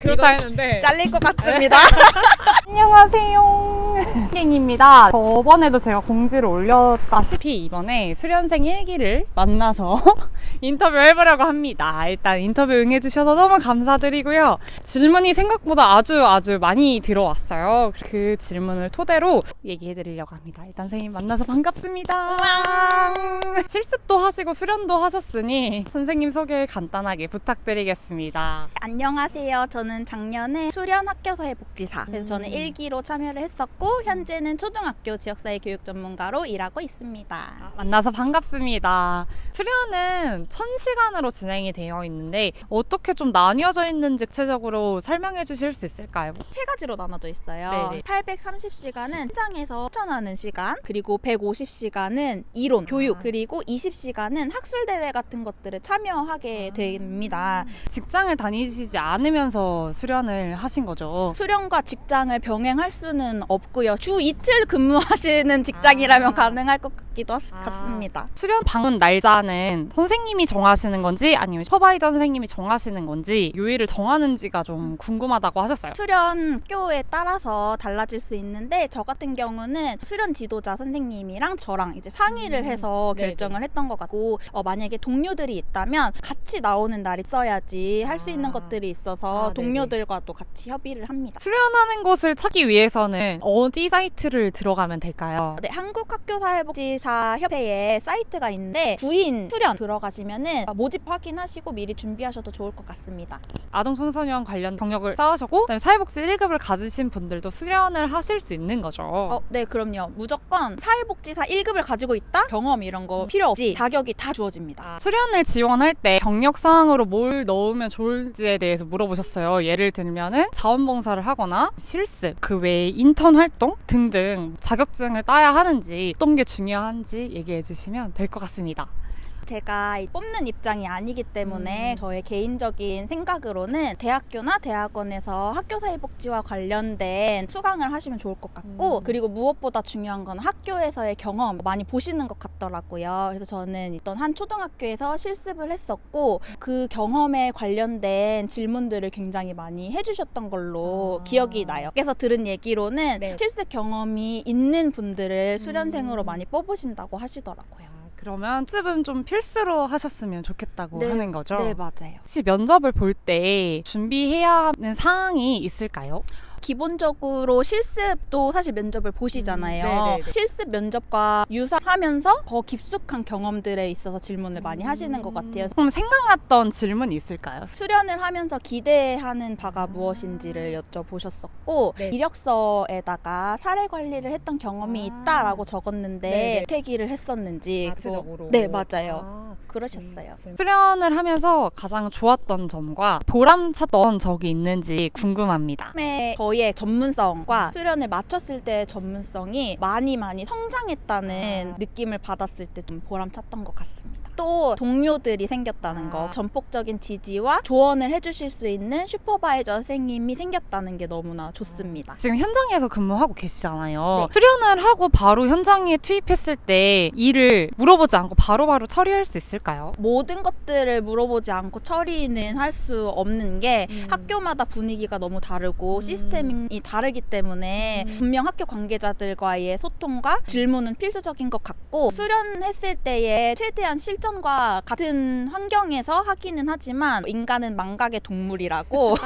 그렇다 했는데 잘릴 것 같습니다. 안녕하세요. 땡입니다. 저번에도 제가 공지를 올렸다시피 이번에 수련생 1기를 만나서 인터뷰 해보려고 합니다. 일단 인터뷰 응해주셔서 너무 감사드리고요. 질문이 생각보다 아주 많이 들어왔어요. 그 질문을 토대로 얘기해드리려고 합니다. 일단 선생님 만나서 반갑습니다. 실습도 하시고 수련도 하셨으니 선생님 소개 간단하게 부탁드리겠습니다. 안녕하세요. 저는 작년에 수련 학교사회 복지사. 그래서 저는 1기로 참여를 했었고 현재는 초등학교 지역사회 교육 전문가로 일하고 있습니다. 만나서 반갑습니다. 수련은 1000시간으로 진행이 되어 있는데 어떻게 좀 나뉘어져 있는지 구체적으로 설명해 주실 수 있을까요? 세 가지로 나눠져 있어요. 네네. 830시간은 현장에서 실천하는 시간, 그리고 150시간은 이론, 교육, 그리고 20시간은 학술대회 같은 것들을 참여하게 됩니다. 직장을 다니시지 않으면서 수련을 하신 거죠? 수련과 직장을 병행할 수는 없고요. 주 이틀 근무하시는 직장이라면 가능할 것 같기도 같습니다. 수련 방문 날짜는 선생님이 정하시는 건지 아니면 슈퍼바이저 선생님이 정하시는 건지 요일을 정하는지가 좀 궁금하다고 하셨어요. 수련 학교에 따라서 달라질 수 있는데 저 같은 경우는 수련 지도자 선생님이랑 저랑 이제 상의를 해서 결정을 했던 것 같고 만약에 동료들이 있다면 같이 나오는 날이 있어야지 할 수 있는 것들이 있어서 동료들과 또 같이 협의를 합니다. 수련하는 곳을 찾기 위해서는 어디 사이트를 들어가면 될까요? 네, 한국학교사회복지사 협회에 사이트가 있는데 구인 수련 들어가시면은 모집 확인하시고 미리 준비하셔도 좋을 것 같습니다. 아동 청소년 관련 경력을 쌓으셨고 그다음에 사회복지 1급을 가지신 분들도 수련을 하실 수 있는 거죠. 네, 그럼요. 무조건 사회복지사 1급을 가지고 있다? 경험 이런 거 필요 없이 자격이 다 주어집니다. 수련을 지원할 때 경력사항으로 뭘 넣으면 좋을지에 대해서 물어보셨어요. 예를 들면은 자원봉사를 하거나 실습, 그 외에 인턴 활동 등등 자격증을 따야 하는지 어떤 게 중요한지 얘기해 주시면 될 것 같습니다. 제가 뽑는 입장이 아니기 때문에 저의 개인적인 생각으로는 대학교나 대학원에서 학교사회복지와 관련된 수강을 하시면 좋을 것 같고 그리고 무엇보다 중요한 건 학교에서의 경험 많이 보시는 것 같더라고요. 그래서 저는 있던 한 초등학교에서 실습을 했었고 그 경험에 관련된 질문들을 굉장히 많이 해주셨던 걸로 기억이 나요. 그래서 들은 얘기로는 실습 경험이 있는 분들을 수련생으로 많이 뽑으신다고 하시더라고요. 그러면 실습은 좀 필수로 하셨으면 좋겠다고 하는 거죠? 네, 맞아요. 혹시 면접을 볼 때 준비해야 하는 사항이 있을까요? 기본적으로 실습도 사실 면접을 보시잖아요. 실습 면접과 유사하면서 더 깊숙한 경험들에 있어서 질문을 많이 하시는 것 같아요. 그럼 생각났던 질문이 있을까요? 수련을 하면서 기대하는 바가 무엇인지를 여쭤보셨었고 이력서에다가 사례 관리를 했던 경험이 있다라고 적었는데 퇴기를 했었는지 구체적으로? 네, 맞아요. 그러셨어요. 수련을 하면서 가장 좋았던 점과 보람찼던 적이 있는지 궁금합니다. 처음에 저희의 전문성과 수련을 마쳤을 때의 전문성이 많이 성장했다는 느낌을 받았을 때 좀 보람찼던 것 같습니다. 또 동료들이 생겼다는 거, 전폭적인 지지와 조언을 해주실 수 있는 슈퍼바이저 선생님이 생겼다는 게 너무나 좋습니다. 지금 현장에서 근무하고 계시잖아요. 수련을 하고 바로 현장에 투입했을 때 일을 물어보지 않고 바로바로 처리할 수 있을까요? 모든 것들을 물어보지 않고 처리는 할 수 없는 게 학교마다 분위기가 너무 다르고 시스템이 다르기 때문에 분명 학교 관계자들과의 소통과 질문은 필수적인 것 같고 수련했을 때의 최대한 실전과 같은 환경에서 하기는 하지만 인간은 망각의 동물이라고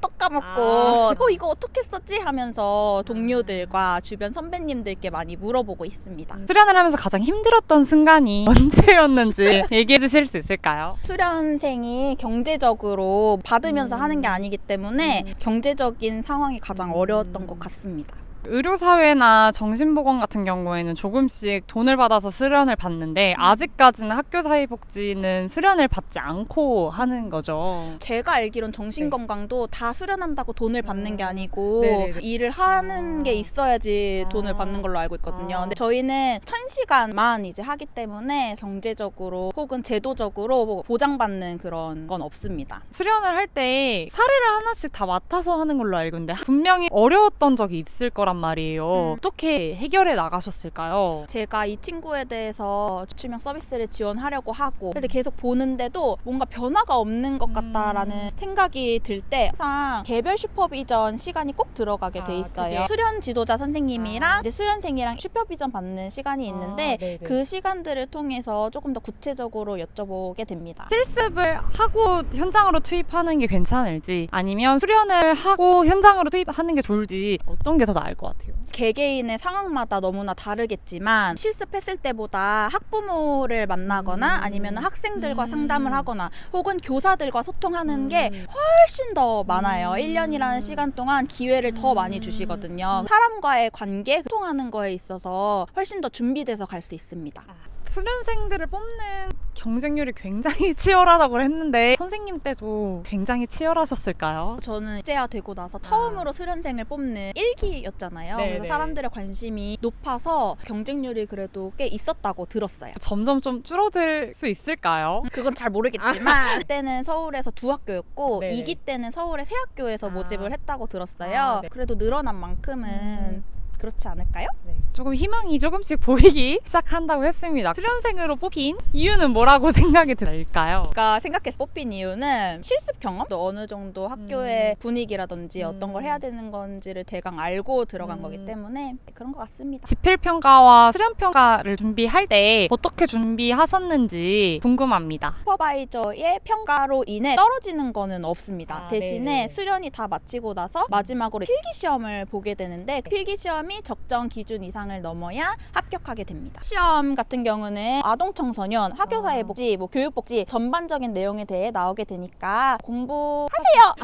또 까먹고 이거 어떻게 썼지 하면서 동료들과 주변 선배님들께 많이 물어보고 있습니다. 수련을 하면서 가장 힘들었던 순간이 언제였는지 얘기해 주실 수 있을까요? 수련생이 경제적으로 받으면서 하는 게 아니기 때문에 경제적인 상황이 가장 어려웠던 것 같습니다. 의료사회나 정신보건 같은 경우에는 조금씩 돈을 받아서 수련을 받는데 아직까지는 학교사회복지는 수련을 받지 않고 하는 거죠. 제가 알기론 정신건강도 다 수련한다고 돈을 받는 게 아니고 일을 하는 게 있어야지 돈을 받는 걸로 알고 있거든요. 근데 저희는 1000시간만 이제 하기 때문에 경제적으로 혹은 제도적으로 보장받는 그런 건 없습니다. 수련을 할 때 사례를 하나씩 다 맡아서 하는 걸로 알고 있는데 분명히 어려웠던 적이 있을 거란 거란 말이에요. 어떻게 해결해 나가셨을까요? 제가 이 친구에 대해서 주출명 서비스를 지원하려고 하고 그래서 계속 보는데도 뭔가 변화가 없는 것 같다라는 생각이 들 때 항상 개별 슈퍼비전 시간이 꼭 들어가게 돼 있어요. 그게... 수련 지도자 선생님이랑 이제 수련생이랑 슈퍼비전 받는 시간이 있는데 그 시간들을 통해서 조금 더 구체적으로 여쭤보게 됩니다. 실습을 하고 현장으로 투입하는 게 괜찮을지 아니면 수련을 하고 현장으로 투입하는 게 좋을지 어떤 게 더 나을 것 같아요? 개개인의 상황마다 너무나 다르겠지만 실습했을 때보다 학부모를 만나거나 아니면 학생들과 상담을 하거나 혹은 교사들과 소통하는 게 훨씬 더 많아요. 1년이라는 시간 동안 기회를 더 많이 주시거든요. 사람과의 관계, 소통하는 거에 있어서 훨씬 더 준비돼서 갈 수 있습니다. 수련생들을 뽑는 경쟁률이 굉장히 치열하다고 했는데 선생님 때도 굉장히 치열하셨을까요? 저는 이제야 되고 나서 처음으로 수련생을 뽑는 1기였잖아요. 그래서 사람들의 관심이 높아서 경쟁률이 그래도 꽤 있었다고 들었어요. 점점 좀 줄어들 수 있을까요? 그건 잘 모르겠지만 그때는 서울에서 2학교였고 네네. 2기 때는 서울의 3학교에서 모집을 했다고 들었어요. 그래도 늘어난 만큼은 그렇지 않을까요? 조금 희망이 조금씩 보이기 시작한다고 했습니다. 수련생으로 뽑힌 이유는 뭐라고 생각이 들까요? 제가 생각해서 뽑힌 이유는 실습 경험? 또 어느 정도 학교의 분위기라든지 어떤 걸 해야 되는 건지를 대강 알고 들어간 거기 때문에 그런 것 같습니다. 지필평가와 수련평가를 준비할 때 어떻게 준비하셨는지 궁금합니다. 슈퍼바이저의 평가로 인해 떨어지는 거는 없습니다. 대신에 네네. 수련이 다 마치고 나서 마지막으로 필기시험을 보게 되는데 필기시험이 적정 기준 이상을 넘어야 합격하게 됩니다. 시험 같은 경우는 아동청소년, 학교사회복지, 교육복지 전반적인 내용에 대해 나오게 되니까 공부하세요!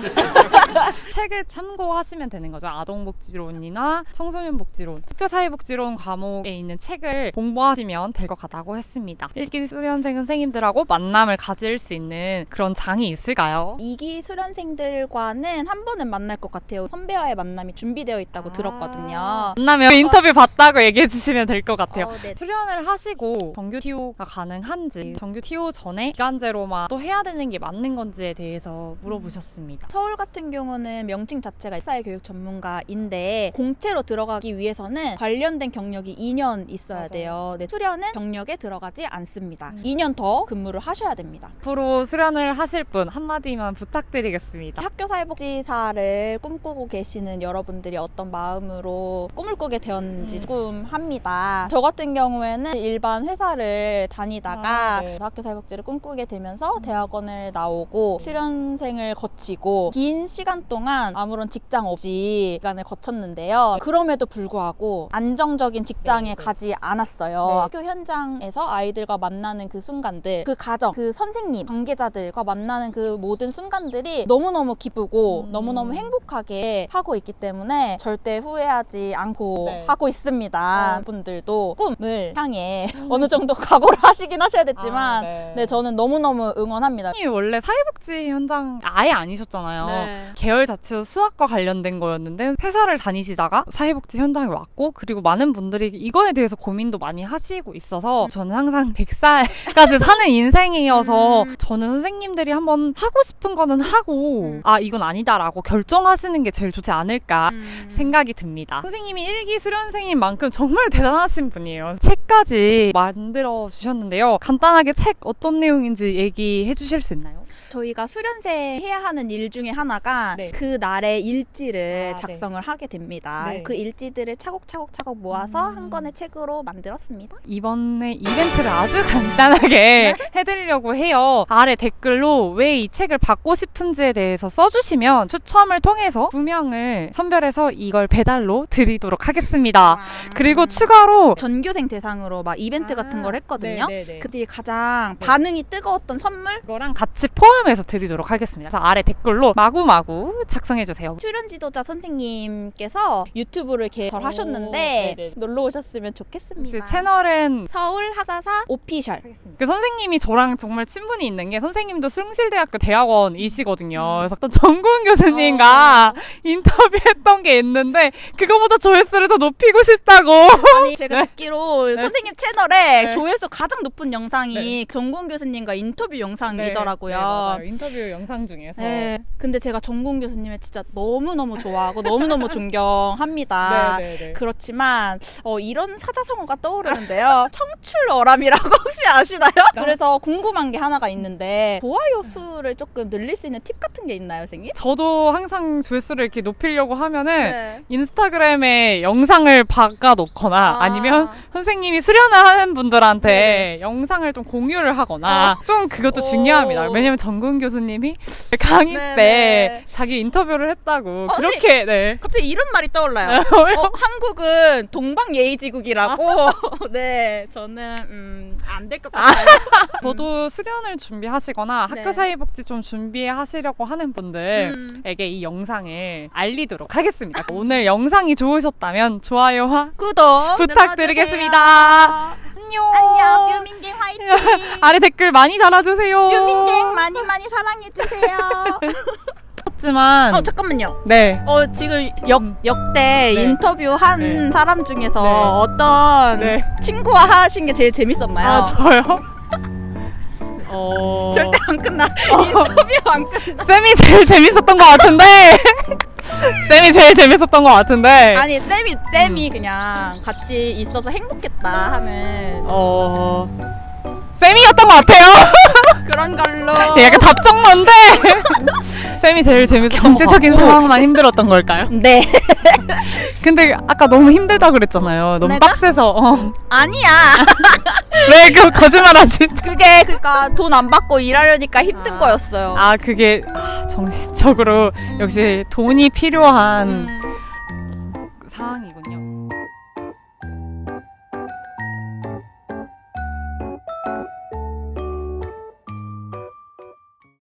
책을 참고하시면 되는 거죠. 아동복지론이나 청소년복지론, 학교사회복지론 과목에 있는 책을 공부하시면 될 것 같다고 했습니다. 1기 수련생 선생님들하고 만남을 가질 수 있는 그런 장이 있을까요? 2기 수련생들과는 한 번은 만날 것 같아요. 선배와의 만남이 준비되어 있다고 들었거든요. 만나면 인터뷰 봤다고 얘기해 주시면 될 것 같아요. 네. 수련을 하시고 정규 TO가 가능한지, 정규 TO 전에 기간제로만 또 해야 되는 게 맞는 건지에 대해서 물어보셨습니다. 서울 같은 경우는 명칭 자체가 사회교육 전문가인데 공채로 들어가기 위해서는 관련된 경력이 2년 있어야 돼요. 네, 수련은 경력에 들어가지 않습니다. 2년 더 근무를 하셔야 됩니다. 앞으로 수련을 하실 분 한마디만 부탁드리겠습니다. 학교사회복지사를 꿈꾸고 계시는 여러분들이 어떤 마음으로 꿈을 꾸게 되었는지 궁금합니다. 저 같은 경우에는 일반 회사를 다니다가 학교사회복지를 꿈꾸게 되면서 대학원을 나오고 수련생을 거치고 긴 시간 동안 아무런 직장 없이 시간을 거쳤는데요. 그럼에도 불구하고 안정적인 직장에 가지 않았어요. 학교 현장에서 아이들과 만나는 그 순간들, 그 가정, 그 선생님, 관계자들과 만나는 그 모든 순간들이 너무너무 기쁘고 너무너무 행복하게 하고 있기 때문에 절대 후회하지 않고 하고 있습니다. 분들도 꿈을 향해 어느 정도 각오를 하시긴 하셔야겠지만 네, 저는 너무너무 응원합니다. 선생님이 원래 사회복지 현장 아예 아니셨잖아요. 계열 자체도 수학과 관련된 거였는데 회사를 다니시다가 사회복지 현장에 왔고 그리고 많은 분들이 이거에 대해서 고민도 많이 하시고 있어서 저는 항상 100살까지 사는 인생이어서 저는 선생님들이 한번 하고 싶은 거는 하고 아 이건 아니다라고 결정하시는 게 제일 좋지 않을까 생각이 듭니다. 선생님이 1기 수련생인 만큼 정말 대단하신 분이에요. 책까지 만들어 주셨는데요. 간단하게 책 어떤 내용인지 얘기해 주실 수 있나요? 저희가 수련생 해야 하는 일 중에 하나가 그 날의 일지를 작성을 하게 됩니다. 그 일지들을 차곡차곡 모아서 한 권의 책으로 만들었습니다. 이번에 이벤트를 아주 간단하게 해드리려고 해요. 아래 댓글로 왜 이 책을 받고 싶은지에 대해서 써주시면 추첨을 통해서 2명을 선별해서 이걸 배달로 드리도록 하겠습니다. 그리고 추가로 전교생 대상으로 막 이벤트 같은 걸 했거든요. 그들이 가장 반응이 뜨거웠던 선물 이거랑 같이 포함해서 드리도록 하겠습니다. 그래서 아래 댓글로 마구마구 작성해주세요. 출연 지도자 선생님께서 유튜브를 개설하셨는데 놀러 오셨으면 좋겠습니다. 채널은 서울 하사사 오피셜. 그 선생님이 저랑 정말 친분이 있는 게 선생님도 숭실대학교 대학원이시거든요. 그래서 또 정고은 교수님과 인터뷰했던 게 있는데 그거보다 조회수를 더 높이고 싶다 했다고. 아니 제가 듣기로 선생님 채널에 네. 조회수 가장 높은 영상이 전공 교수님과 인터뷰 영상이더라고요. 네, 맞아요. 인터뷰 영상 중에서. 네, 근데 제가 전공 교수님을 진짜 너무너무 좋아하고 너무너무 존경합니다. 네, 네, 네. 그렇지만 이런 사자성어가 떠오르는데요. 청출어람이라고 혹시 아시나요? 그래서 궁금한 게 하나가 있는데 좋아요 수를 조금 늘릴 수 있는 팁 같은 게 있나요, 선생님? 저도 항상 조회수를 이렇게 높이려고 하면은 네. 인스타그램에 영상을 박아놓거나 아니면 선생님이 수련을 하는 분들한테 영상을 좀 공유를 하거나 좀 그것도 중요합니다. 왜냐면 전군 교수님이 강의 네네. 때 자기 인터뷰를 했다고 그렇게 네. 갑자기 이런 말이 떠올라요. 한국은 동방예의지국이라고. 네, 저는 안 될 것 같아요. 저도 수련을 준비하시거나 네. 학교 사회복지 좀 준비하시려고 하는 분들에게 이 영상을 알리도록 하겠습니다. 오늘 영상이 좋으셨다면 좋아요와 구독 부탁드리겠습니다. 안녕. 안녕, 뷰민갱 화이팅. 아래 댓글 많이 달아주세요. 뷰민갱 많이 많이 사랑해주세요. 하지만 잠깐만요. 네. 지금 역대 네. 인터뷰한 네. 사람 중에서 네. 어떤 네. 친구와 하신 게 제일 재밌었나요? 아 저요? 절대 안 끝나. 인터뷰 안 끝나. 쌤이 제일 재밌었던 것 같은데. 쌤이 제일 재밌었던 것 같은데. 아니 쌤이 그냥 같이 있어서 행복했다 하는 쌤이었던 것 같아요. 그런 걸로. 약간 답정론데. 쌤이 제일 재밌었던 경제적인 상황만 힘들었던 걸까요? 네. 근데 아까 너무 힘들다 그랬잖아요. 너무 내가? 빡세서. 아니야. 왜 그 거짓말하지? 그게 그러니까 돈 안 받고 일하려니까 힘든 거였어요. 그게 정신적으로 역시 돈이 필요한 상황이군요.